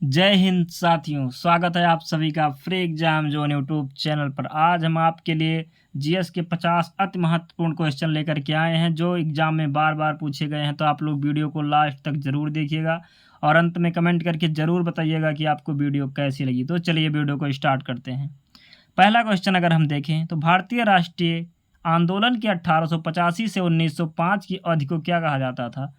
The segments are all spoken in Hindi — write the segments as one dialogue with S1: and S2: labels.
S1: जय हिंद साथियों, स्वागत है आप सभी का free exam zone YouTube channel पर। आज हम आपके लिए जीएस के 50 अति महत्वपूर्ण क्वेश्चन लेकर के आए हैं जो एग्जाम में बार बार पूछे गए हैं। तो आप लोग वीडियो को लास्ट तक जरूर देखिएगा और अंत में कमेंट करके ज़रूर बताइएगा कि आपको वीडियो कैसी लगी। तो चलिए वीडियो को स्टार्ट करते हैं। पहला क्वेश्चन अगर हम देखें तो भारतीय राष्ट्रीय आंदोलन के 1885 से 1905 की अवधि को क्या कहा जाता था?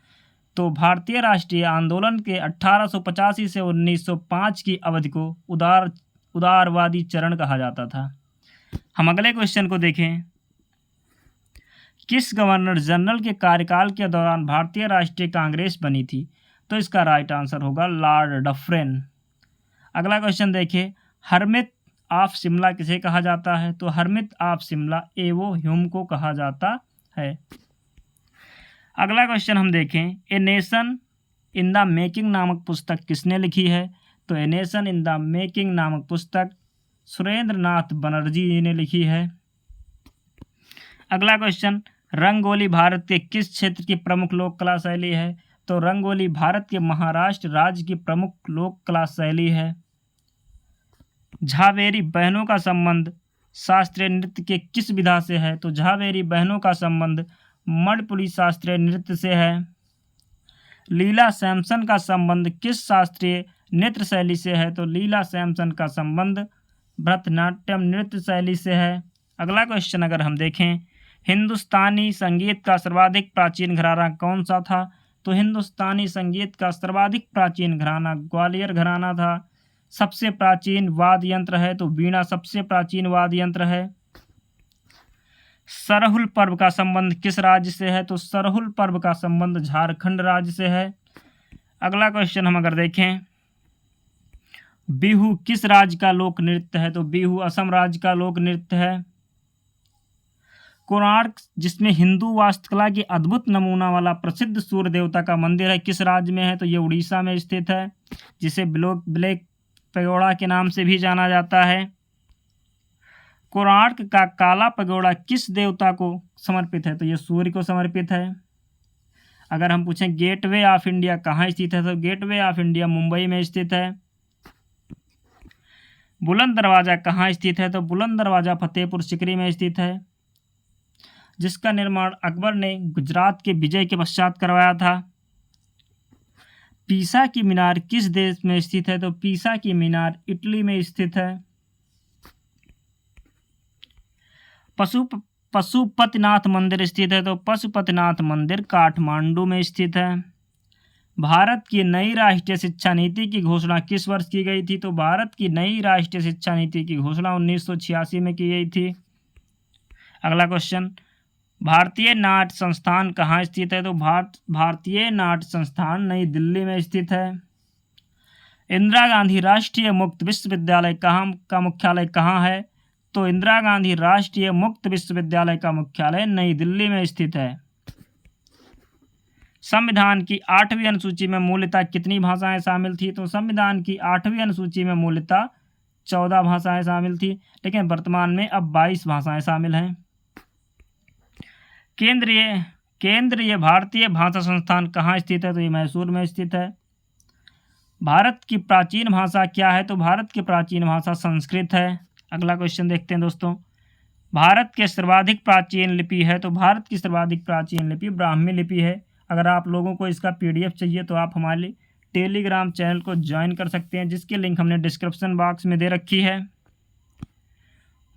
S1: तो भारतीय राष्ट्रीय आंदोलन के 1885 से 1905 की अवधि को उदारवादी चरण कहा जाता था। हम अगले क्वेश्चन को देखें। किस गवर्नर जनरल के कार्यकाल के दौरान भारतीय राष्ट्रीय कांग्रेस बनी थी? तो इसका राइट आंसर होगा लॉर्ड डफरिन। अगला क्वेश्चन देखें। हरमिट ऑफ शिमला किसे कहा जाता है? तो हरमिट ऑफ शिमला एवो ह्यूम को कहा जाता है। अगला क्वेश्चन हम देखें। A nation in the making नामक पुस्तक किसने लिखी है? तो a nation in the making नामक पुस्तक सुरेंद्र नाथ बनर्जी जी ने लिखी है। अगला क्वेश्चन। रंगोली भारत के किस क्षेत्र की प्रमुख लोक कला शैली है? तो रंगोली भारत के महाराष्ट्र राज्य की प्रमुख लोक कला शैली है। झावेरी बहनों का संबंध शास्त्रीय नृत्य के किस विधा से है? तो झावेरी बहनों का संबंध मणिपुरी शास्त्रीय नृत्य से है। लीला सैमसन का संबंध किस शास्त्रीय नृत्य शैली से है? तो लीला सैमसन का संबंध भरतनाट्यम नृत्य शैली से है। अगला क्वेश्चन अगर हम देखें। हिंदुस्तानी संगीत का सर्वाधिक प्राचीन घराना कौन सा था? तो हिंदुस्तानी संगीत का सर्वाधिक प्राचीन घराना ग्वालियर घराना था। सबसे प्राचीन वाद्य यंत्र है तो वीणा सबसे प्राचीन वाद्य यंत्र है। सरहुल पर्व का संबंध किस राज्य से है? तो सरहुल पर्व का संबंध झारखंड राज्य से है। अगला क्वेश्चन हम अगर देखें। बिहू किस राज्य का लोक नृत्य है? तो बिहू असम राज्य का लोक नृत्य है। कोणार्क जिसमें हिंदू वास्तुकला की अद्भुत नमूना वाला प्रसिद्ध सूर्य देवता का मंदिर है किस राज्य में है? तो ये उड़ीसा में स्थित है, जिसे ब्लैक पैगोडा के नाम से भी जाना जाता है। कोणार्क का काला पगोड़ा किस देवता को समर्पित है? तो ये सूर्य को समर्पित है। अगर हम पूछें गेटवे ऑफ इंडिया कहाँ स्थित है? तो गेटवे ऑफ इंडिया मुंबई में स्थित है। बुलंद दरवाजा कहाँ स्थित है? तो बुलंद दरवाजा फतेहपुर सिकरी में स्थित है, जिसका निर्माण अकबर ने गुजरात के विजय के पश्चात करवाया था। पीसा की मीनार किस देश में स्थित है? तो पीसा की मीनार इटली में स्थित है। पशुपतिनाथ मंदिर स्थित है तो पशुपतिनाथ मंदिर काठमांडू में स्थित है। भारत की नई राष्ट्रीय शिक्षा नीति की घोषणा किस वर्ष की गई थी? तो भारत की नई राष्ट्रीय शिक्षा नीति की घोषणा 1986 में की गई थी। अगला क्वेश्चन। भारतीय नाट्य संस्थान कहाँ स्थित है? तो भारतीय नाट्य संस्थान नई दिल्ली में स्थित है। इंदिरा गांधी राष्ट्रीय मुक्त विश्वविद्यालय का मुख्यालय कहाँ है? तो इंदिरा गांधी राष्ट्रीय मुक्त विश्वविद्यालय का मुख्यालय नई दिल्ली में स्थित है। संविधान की 8वीं अनुसूची में मूलतः कितनी भाषाएं शामिल थी? तो संविधान की 8वीं अनुसूची में मूलतः 14 भाषाएं शामिल थी, लेकिन वर्तमान में अब 22 भाषाएं शामिल हैं। केंद्रीय भारतीय भाषा संस्थान कहाँ स्थित है? तो ये मैसूर में स्थित है। भारत की प्राचीन भाषा क्या है? तो भारत की प्राचीन भाषा संस्कृत है। अगला क्वेश्चन देखते हैं दोस्तों। भारत के सर्वाधिक प्राचीन लिपि है? तो भारत की सर्वाधिक प्राचीन लिपि ब्राह्मी लिपि है। अगर आप लोगों को इसका पीडीएफ चाहिए तो आप हमारे टेलीग्राम चैनल को ज्वाइन कर सकते हैं, जिसकी लिंक हमने डिस्क्रिप्शन बॉक्स में दे रखी है।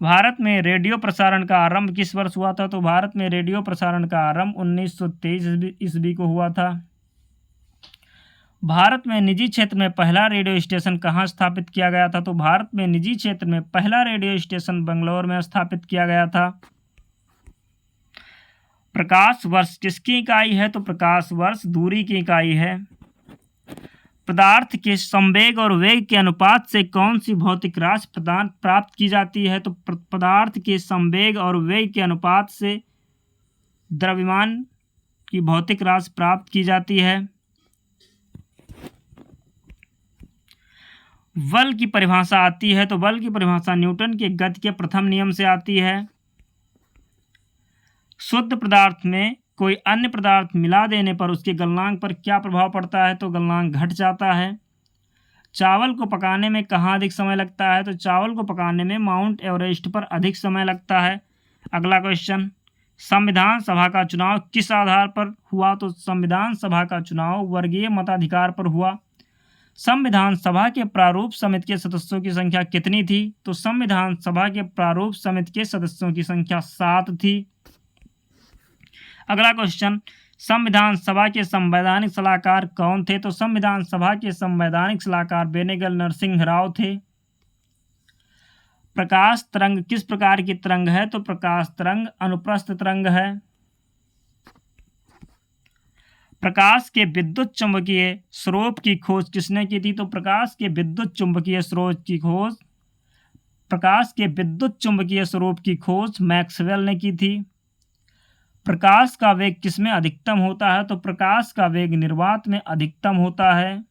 S1: भारत में रेडियो प्रसारण का आरंभ किस वर्ष हुआ था? तो भारत में रेडियो प्रसारण का आरंभ 1923 ईस्वी को हुआ था। भारत में निजी क्षेत्र में पहला रेडियो स्टेशन कहाँ स्थापित किया गया था? तो भारत में निजी क्षेत्र में पहला रेडियो स्टेशन बेंगलोर में स्थापित किया गया था। प्रकाश वर्ष किसकी इकाई है? तो प्रकाश वर्ष दूरी की इकाई है। पदार्थ के संवेग और वेग के अनुपात से कौन सी भौतिक राशि प्राप्त की जाती है? तो पदार्थ के संवेग और वेग के अनुपात से द्रव्यमान की भौतिक राशि प्राप्त की जाती है। बल की परिभाषा आती है तो बल की परिभाषा न्यूटन के गति के प्रथम नियम से आती है। शुद्ध पदार्थ में कोई अन्य पदार्थ मिला देने पर उसके गलनांक पर क्या प्रभाव पड़ता है? तो गलनांक घट जाता है। चावल को पकाने में कहाँ अधिक समय लगता है? तो चावल को पकाने में माउंट एवरेस्ट पर अधिक समय लगता है। अगला क्वेश्चन, संविधान सभा का चुनाव किस आधार पर हुआ? तो संविधान सभा का चुनाव वर्गीय मताधिकार पर हुआ। संविधान सभा के प्रारूप समिति के सदस्यों की संख्या कितनी थी? तो संविधान सभा के प्रारूप समिति के सदस्यों की संख्या 7 थी। अगला क्वेश्चन, संविधान सभा के संवैधानिक सलाहकार कौन थे? तो संविधान सभा के संवैधानिक सलाहकार बेनेगल नरसिंह राव थे। प्रकाश तरंग किस प्रकार की तरंग है? तो प्रकाश तरंग अनुप्रस्थ तरंग है। प्रकाश के विद्युत चुंबकीय स्रोत की खोज किसने की थी? तो प्रकाश के विद्युत चुंबकीय स्रोत की खोज मैक्सवेल ने की थी। प्रकाश का वेग किसमें अधिकतम होता है? तो प्रकाश का वेग निर्वात में अधिकतम होता है।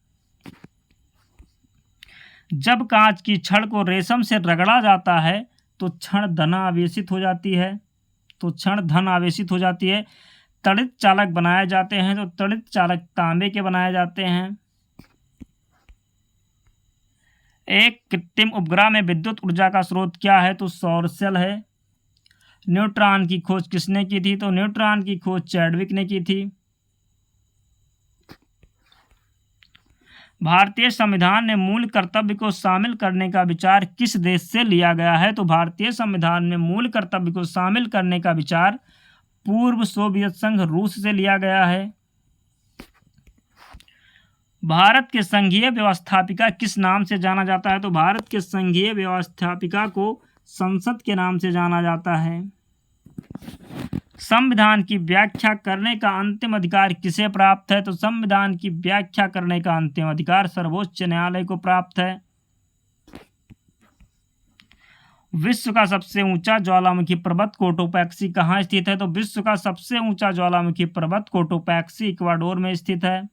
S1: जब कांच की छड़ को रेशम से रगड़ा जाता है तो छड़ धन आवेशित हो जाती है। तड़ित चालक बनाए जाते हैं तो तड़ित चालक तांबे के बनाए जाते हैं। एक कृत्रिम उपग्रह में विद्युत ऊर्जा का स्रोत क्या है? तो सौर सेल है। न्यूट्रॉन की खोज किसने की थी? तो न्यूट्रॉन की खोज चैडविक ने की थी। भारतीय संविधान में मूल कर्तव्य को शामिल करने का विचार किस देश से लिया गया है? तो भारतीय संविधान में मूल कर्तव्य को शामिल करने का विचार पूर्व सोवियत संघ रूस से लिया गया है। भारत के संघीय व्यवस्थापिका किस नाम से जाना जाता है? तो भारत के संघीय व्यवस्थापिका को संसद के नाम से जाना जाता है। संविधान की व्याख्या करने का अंतिम अधिकार किसे प्राप्त है? तो संविधान की व्याख्या करने का अंतिम अधिकार सर्वोच्च न्यायालय को प्राप्त है। विश्व का सबसे ऊंचा ज्वालामुखी पर्वत कोटोपैक्सी कहाँ स्थित है? तो विश्व का सबसे ऊंचा ज्वालामुखी पर्वत कोटोपैक्सी इक्वाडोर में स्थित है।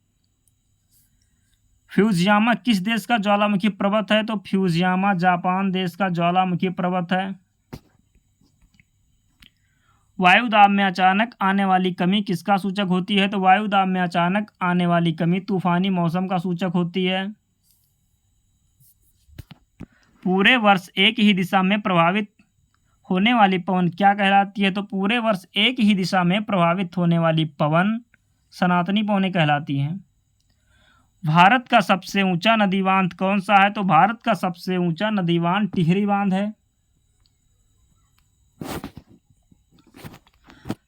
S1: फ्यूजियामा किस देश का ज्वालामुखी पर्वत है? तो फ्यूजियामा जापान देश का ज्वालामुखी पर्वत है। वायुदाब में अचानक आने वाली कमी किसका सूचक होती है? तो वायुदाब में अचानक आने वाली कमी तूफानी मौसम का सूचक होती है। पूरे वर्ष एक ही दिशा में प्रभावित होने वाली पवन क्या कहलाती है? तो पूरे वर्ष एक ही दिशा में प्रभावित होने वाली पवन सनातनी पवनें कहलाती हैं। भारत का सबसे ऊंचा नदी बांध कौन सा है? तो भारत का सबसे ऊंचा नदी बांध टिहरी बांध है।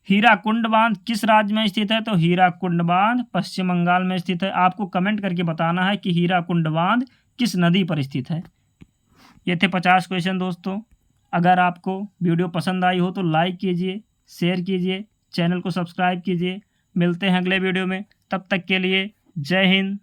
S1: हीराकुंड बांध किस राज्य में स्थित है? तो हीराकुंड बांध पश्चिम बंगाल में स्थित है। आपको कमेंट करके बताना है कि हीराकुंड बांध किस नदी पर स्थित है। ये थे 50 क्वेश्चन दोस्तों। अगर आपको वीडियो पसंद आई हो तो लाइक कीजिए, शेयर कीजिए, चैनल को सब्सक्राइब कीजिए। मिलते हैं अगले वीडियो में, तब तक के लिए जय हिंद।